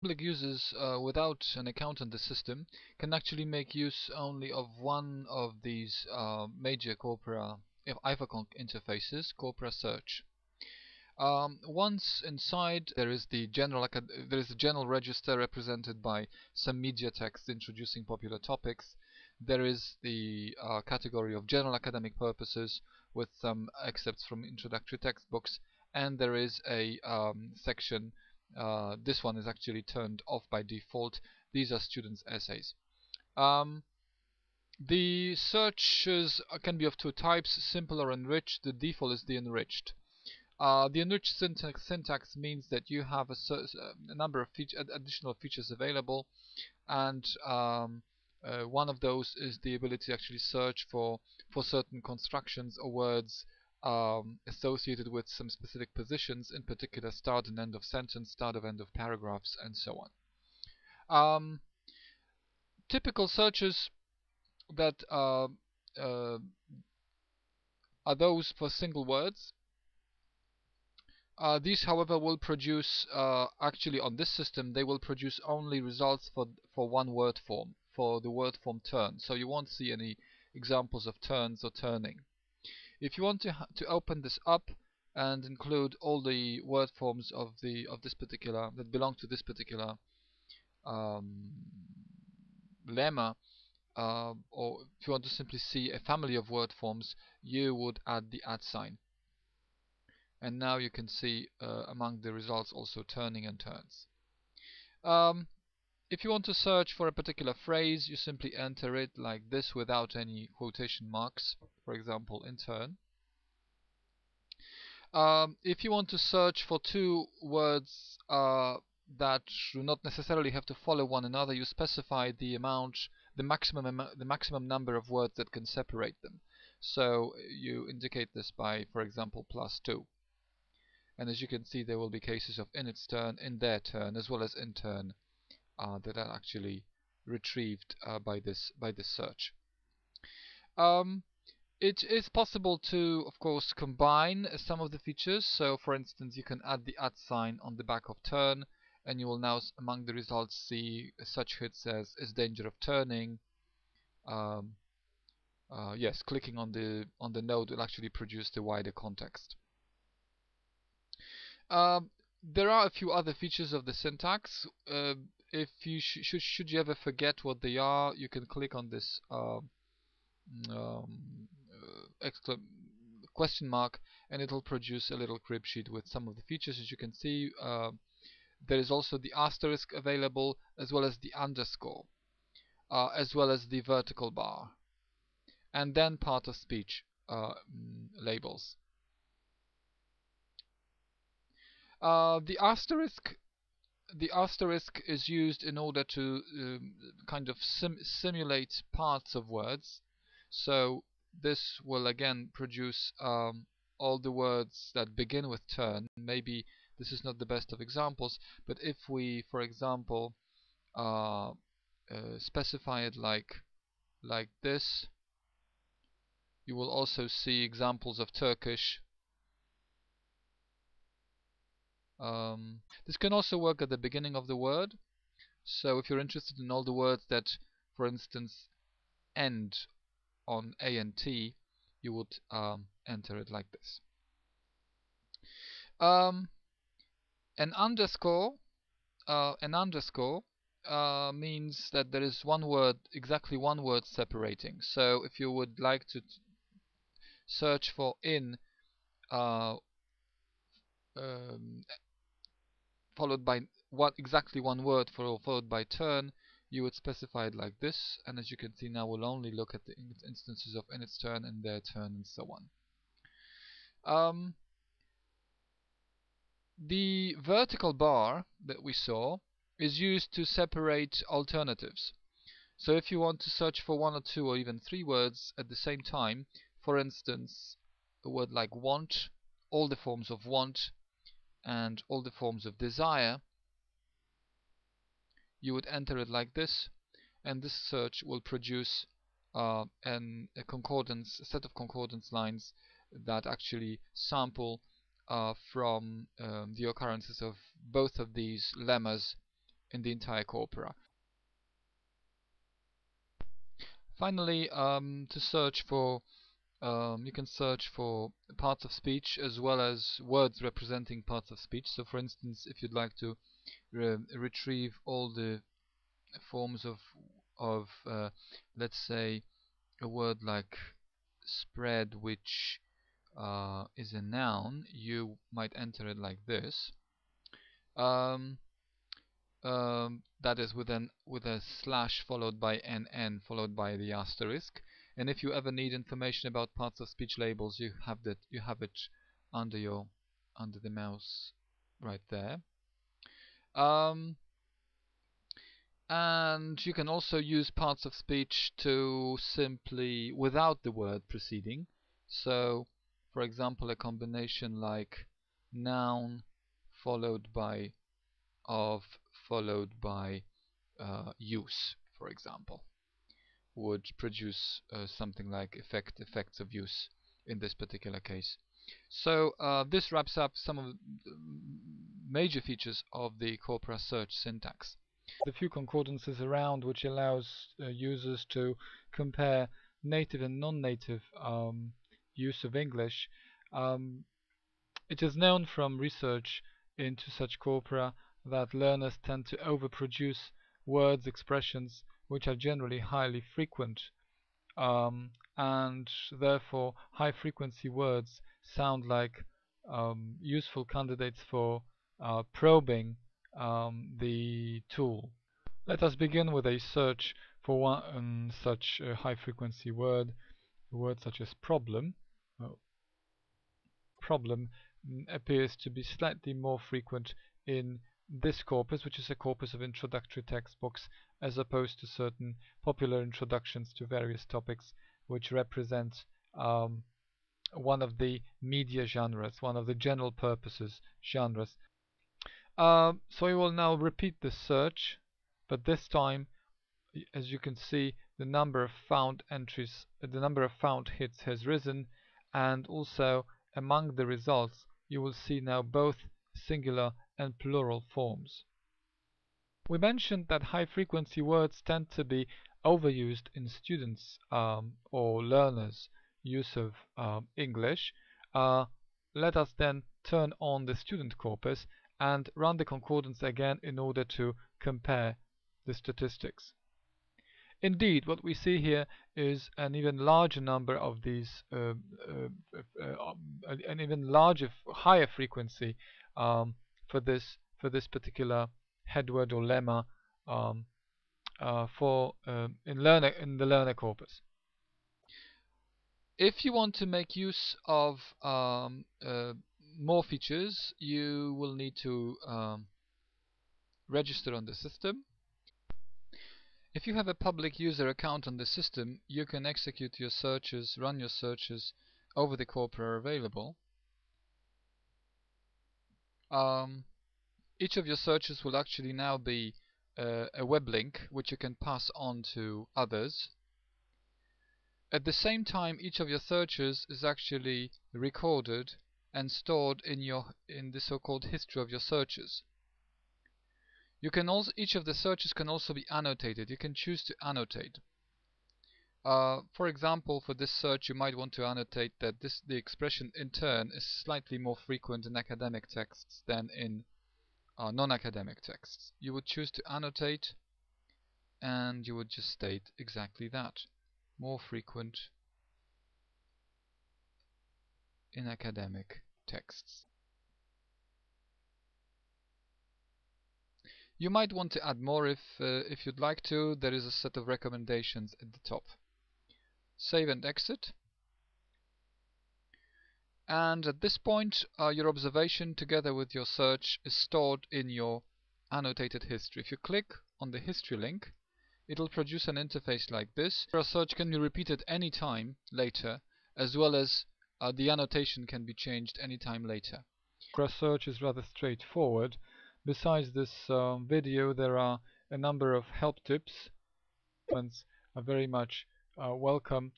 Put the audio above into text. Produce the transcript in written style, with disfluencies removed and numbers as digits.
Public users without an account on the system can actually make use only of one of these major Corpora IFAConc interfaces, Corpora Search. Once inside, there is the general register represented by some media text introducing popular topics. There is the category of general academic purposes with some excerpts from introductory textbooks, and there is a section. This one is actually turned off by default. These are students' essays. The searches can be of two types: simple or enriched. The default is the enriched. The enriched syntax means that you have a number of additional features available, and one of those is the ability to actually search for certain constructions or words associated with some specific positions, in particular start and end of sentence, start and end of paragraphs, and so on. Typical searches that are those for single words. These, however, will produce, actually on this system, they will produce only results for one word form, for the word form turn. So you won't see any examples of turns or turning. If you want to open this up and include all the word forms of this particular that belong to this particular lemma, or if you want to simply see a family of word forms, you would add the @ sign. And now you can see among the results also turning and turns. If you want to search for a particular phrase, you simply enter it like this without any quotation marks, for example, in turn. If you want to search for two words that do not necessarily have to follow one another, you specify the maximum number of words that can separate them. So you indicate this by, for example, +2. And as you can see, there will be cases of in its turn, in their turn, as well as in turn that are actually retrieved by this search. It is possible to, of course, combine some of the features. So, for instance, you can add the @ sign on the back of turn, and you will now, among the results, see such hits as "is danger of turning." Yes, clicking on the node will actually produce the wider context. There are a few other features of the syntax. If you should you ever forget what they are, you can click on this question mark, and it'll produce a little crib sheet with some of the features. As you can see, there is also the asterisk available, as well as the underscore, as well as the vertical bar, and then part of speech labels. The asterisk is used in order to kind of simulate parts of words. So this will again produce all the words that begin with turn. Maybe this is not the best of examples, but if we, for example, specify it like this, you will also see examples of Turkish. This can also work at the beginning of the word. So if you're interested in all the words that, for instance, end on A and T, you would enter it like this. An underscore means that there is exactly one word separating. So if you would like to search for in followed by exactly one word followed by turn, you would specify it like this, and as you can see now, we'll only look at the instances of in its turn, in their turn, and so on. The vertical bar that we saw is used to separate alternatives. So if you want to search for one or two or even three words at the same time, for instance, a word like want, all the forms of want, and all the forms of desire, you would enter it like this, and this search will produce a set of concordance lines that actually sample from the occurrences of both of these lemmas in the entire corpora. Finally, to search for you can search for parts of speech as well as words representing parts of speech. So for instance, if you'd like to retrieve all the forms of let's say a word like spread, which is a noun, you might enter it like this. Um, that is with a slash followed by nn followed by the asterisk. And if you ever need information about parts of speech labels, you have it under the mouse right there. And you can also use parts of speech to simply without the word preceding. So for example, a combination like noun followed by of followed by use, for example, would produce something like effects of use in this particular case. So this wraps up some of the major features of the Corpora Search syntax. The few concordances around, which allows users to compare native and non-native use of English. It is known from research into such corpora that learners tend to overproduce words, expressions which are generally highly frequent, and therefore high frequency words sound like useful candidates for probing the tool. Let us begin with a search for one such high frequency word, a word such as problem. Problem appears to be slightly more frequent in this corpus, which is a corpus of introductory textbooks, as opposed to certain popular introductions to various topics, which represent one of the media genres, one of the general purposes genres. So we will now repeat the search, but this time, as you can see, the number of found entries, the number of found hits has risen, and also among the results you will see now both singular and plural forms. We mentioned that high frequency words tend to be overused in students or learners' use of English. Let us then turn on the student corpus and run the concordance again in order to compare the statistics. Indeed, what we see here is an even larger number of these, an even larger, higher frequency for this particular headword or lemma in the learner corpus. If you want to make use of more features, you will need to register on the system. If you have a public user account on the system, you can execute your searches, run your searches over the corpora available. Each of your searches will actually now be a web link which you can pass on to others. At the same time, each of your searches is actually recorded and stored in the so-called history of your searches. You can also, each of the searches can also be annotated. You can choose to annotate. For example, for this search, you might want to annotate that the expression in turn is slightly more frequent in academic texts than in non-academic texts. You would choose to annotate, and you would just state exactly that. More frequent in academic texts. You might want to add more if you'd like to. There is a set of recommendations at the top. Save and exit. And at this point, your observation together with your search is stored in your annotated history. If you click on the history link, it will produce an interface like this. Your search can be repeated any time later, as well as the annotation can be changed anytime later. Our search is rather straightforward. Besides this video, there are a number of help tips. Are very much welcome.